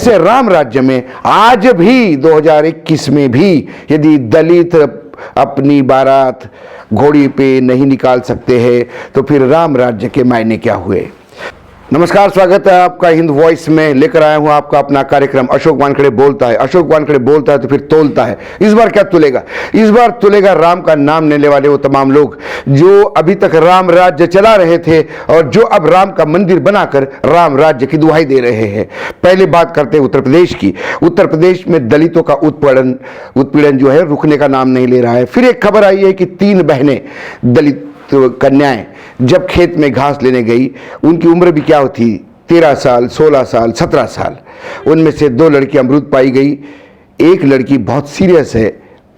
से राम राज्य में आज भी 2021 में भी यदि दलित अपनी बारात घोड़ी पे नहीं निकाल सकते हैं तो फिर राम राज्य के मायने क्या हुए। नमस्कार, स्वागत है आपका हिंद वॉइस में। लेकर आया हूं आपका अपना कार्यक्रम अशोक वानखेड़े बोलता है। अशोक वानखेड़े बोलता है तो फिर तोलता है। इस बार क्या तुलेगा? इस बार तुलेगा राम का नाम लेने वाले वो तमाम लोग जो अभी तक राम राज्य चला रहे थे और जो अब राम का मंदिर बनाकर राम राज्य की दुहाई दे रहे हैं। पहले बात करते हैं उत्तर प्रदेश की। उत्तर प्रदेश में दलितों का उत्पीड़न जो है रुकने का नाम नहीं ले रहा है। फिर एक खबर आई है कि 3 बहनें दलित कन्याएं जब खेत में घास लेने गई, उनकी उम्र भी क्या होती, 13 साल, 16 साल, 17 साल। उनमें से 2 लड़कियां मृत पाई गई। एक लड़की बहुत सीरियस है,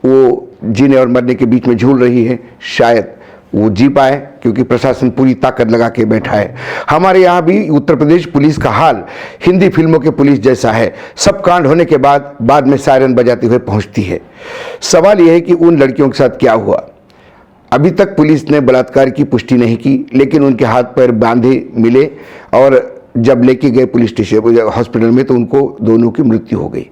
वो जीने और मरने के बीच में झूल रही है। शायद वो जी पाए क्योंकि प्रशासन पूरी ताकत लगा के बैठा है। हमारे यहाँ भी उत्तर प्रदेश पुलिस का हाल हिंदी फिल्मों के पुलिस जैसा है। सब कांड होने के बाद में सायरन बजाते हुए पहुँचती है। सवाल यह है कि उन लड़कियों के साथ क्या हुआ। अभी तक पुलिस ने बलात्कार की पुष्टि नहीं की, लेकिन उनके हाथ पैर बांधे मिले और जब लेके गए पुलिस स्टेशन हॉस्पिटल में तो उनको दोनों की मृत्यु हो गई।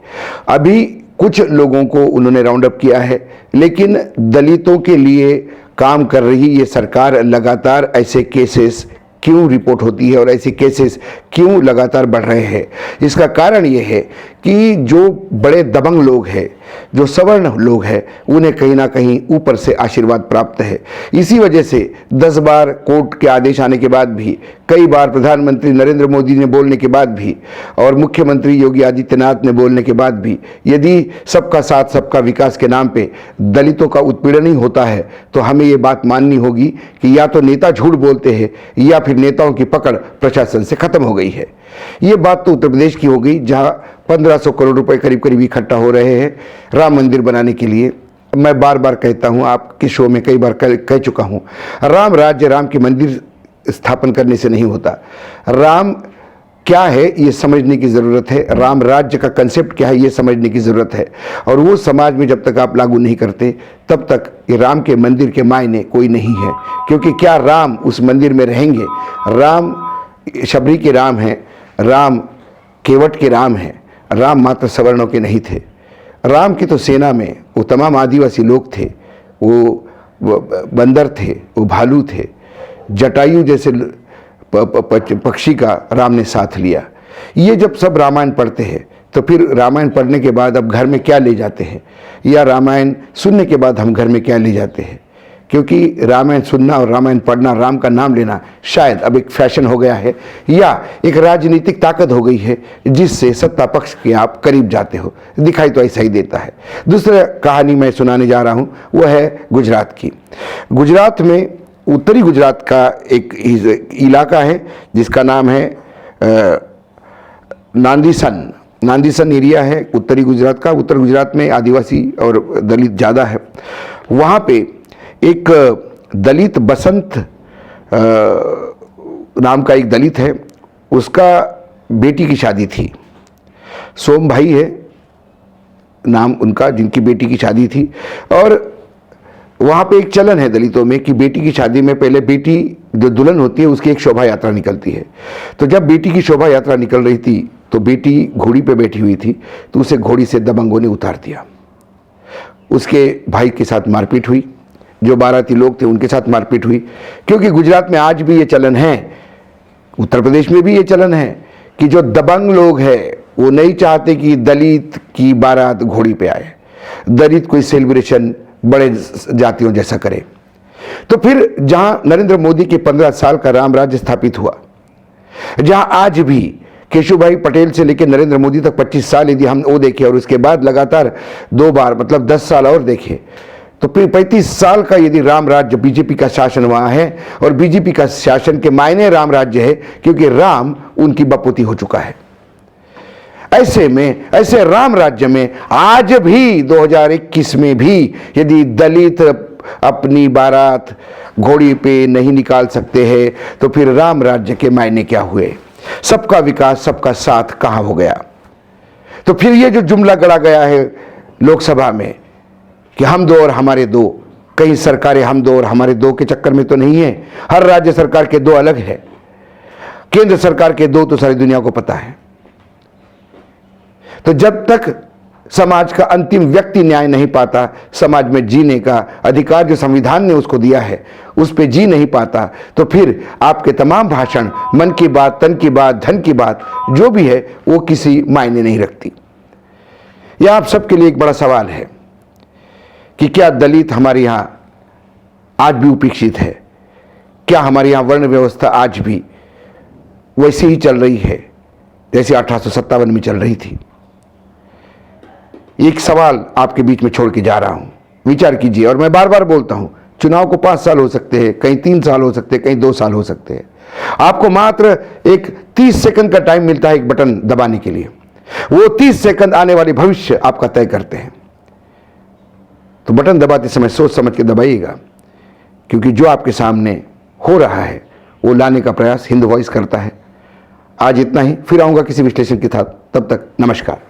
अभी कुछ लोगों को उन्होंने राउंड अप किया है, लेकिन दलितों के लिए काम कर रही ये सरकार लगातार ऐसे केसेस क्यों रिपोर्ट होती है और ऐसे केसेस क्यों लगातार बढ़ रहे हैं। इसका कारण ये है कि जो बड़े दबंग लोग हैं, जो सवर्ण लोग हैं, उन्हें कहीं ना कहीं ऊपर से आशीर्वाद प्राप्त है। इसी वजह से 10 बार कोर्ट के आदेश आने के बाद भी, कई बार प्रधानमंत्री नरेंद्र मोदी ने बोलने के बाद भी और मुख्यमंत्री योगी आदित्यनाथ ने बोलने के बाद भी यदि सबका साथ सबका विकास के नाम पे दलितों का उत्पीड़न ही होता है तो हमें ये बात माननी होगी कि या तो नेता झूठ बोलते हैं या फिर नेताओं की पकड़ प्रशासन से खत्म हो गई है। ये बात तो उत्तर प्रदेश की हो गई, जहां 1500 करोड़ रुपए करीब करीब इकट्ठा हो रहे हैं राम मंदिर बनाने के लिए। मैं बार बार कहता हूं, आपके शो में कई बार कह चुका हूं, राम राज्य राम के मंदिर स्थापन करने से नहीं होता। राम क्या है ये समझने की ज़रूरत है। राम राज्य का कंसेप्ट क्या है ये समझने की ज़रूरत है। और वो समाज में जब तक आप लागू नहीं करते तब तक ये राम के मंदिर के मायने कोई नहीं है। क्योंकि क्या राम उस मंदिर में रहेंगे? राम शबरी के राम हैं, राम केवट के राम हैं, राम मात्र सवर्णों के नहीं थे। राम की तो सेना में वो तमाम आदिवासी लोग थे, वो बंदर थे, वो भालू थे, जटायु जैसे पक्षी का राम ने साथ लिया। ये जब सब रामायण पढ़ते हैं तो फिर रामायण पढ़ने के बाद अब घर में क्या ले जाते हैं, या रामायण सुनने के बाद हम घर में क्या ले जाते हैं। क्योंकि रामायण सुनना और रामायण पढ़ना, राम का नाम लेना शायद अब एक फैशन हो गया है या एक राजनीतिक ताकत हो गई है जिससे सत्ता पक्ष के आप करीब जाते हो। दिखाई तो ऐसा ही देता है। दूसरा कहानी मैं सुनाने जा रहा हूँ वो है गुजरात की। गुजरात में उत्तरी गुजरात का एक इलाका है जिसका नाम है नांदीसन एरिया है उत्तरी गुजरात का। उत्तर गुजरात में आदिवासी और दलित ज़्यादा है। वहाँ पे एक दलित बसंत नाम का एक दलित है, उसका बेटी की शादी थी। सोम भाई है नाम उनका, जिनकी बेटी की शादी थी। और वहाँ पे एक चलन है दलितों में कि बेटी की शादी में पहले बेटी जो दुल्हन होती है उसकी एक शोभा यात्रा निकलती है। तो जब बेटी की शोभा यात्रा निकल रही थी तो बेटी घोड़ी पे बैठी हुई थी, तो उसे घोड़ी से दबंगों ने उतार दिया। उसके भाई के साथ मारपीट हुई, जो बाराती लोग थे उनके साथ मारपीट हुई। क्योंकि गुजरात में आज भी ये चलन है, उत्तर प्रदेश में भी ये चलन है कि जो दबंग लोग हैं वो नहीं चाहते कि दलित की बारात घोड़ी पे आए, दलित कोई सेलिब्रेशन बड़े जातियों जैसा करे। तो फिर जहां नरेंद्र मोदी के 15 साल का राम राज्य स्थापित हुआ, जहां आज भी केशुभाई पटेल से लेकर नरेंद्र मोदी तक 25 साल यदि हम वो देखें और उसके बाद लगातार 2 बार मतलब 10 साल और देखें, तो फिर 35 साल का यदि राम राज्य बीजेपी का शासन वहां है। और बीजेपी का शासन के मायने राम राज्य है क्योंकि राम उनकी बपूती हो चुका है। ऐसे राम राज्य में आज भी 2021 में भी यदि दलित अपनी बारात घोड़ी पे नहीं निकाल सकते हैं तो फिर राम राज्य के मायने क्या हुए। सबका विकास सबका साथ कहां हो गया। तो फिर ये जो जुमला गढ़ा गया है लोकसभा में कि हम 2 और हमारे 2, कहीं सरकारें हम 2 और हमारे 2 के चक्कर में तो नहीं है। हर राज्य सरकार के 2 अलग है, केंद्र सरकार के 2 तो सारी दुनिया को पता है। तो जब तक समाज का अंतिम व्यक्ति न्याय नहीं पाता, समाज में जीने का अधिकार जो संविधान ने उसको दिया है उस पे जी नहीं पाता, तो फिर आपके तमाम भाषण, मन की बात, तन की बात, धन की बात जो भी है वो किसी मायने नहीं रखती। यह आप सबके लिए एक बड़ा सवाल है कि क्या दलित हमारे यहाँ आज भी उपेक्षित है? क्या हमारे यहाँ वर्ण व्यवस्था आज भी वैसे ही चल रही है जैसे 1857 में चल रही थी? एक सवाल आपके बीच में छोड़ के जा रहा हूं, विचार कीजिए। और मैं बार बार बोलता हूं, चुनाव को 5 साल हो सकते हैं, कहीं 3 साल हो सकते हैं, कहीं 2 साल हो सकते हैं। आपको मात्र एक 30 सेकंड का टाइम मिलता है एक बटन दबाने के लिए। वो 30 सेकंड आने वाले भविष्य आपका तय करते हैं। तो बटन दबाते समय सोच समझ के दबाइएगा, क्योंकि जो आपके सामने हो रहा है वो लाने का प्रयास हिंद वॉइस करता है। आज इतना ही, फिर आऊंगा किसी विश्लेषण के साथ। तब तक नमस्कार।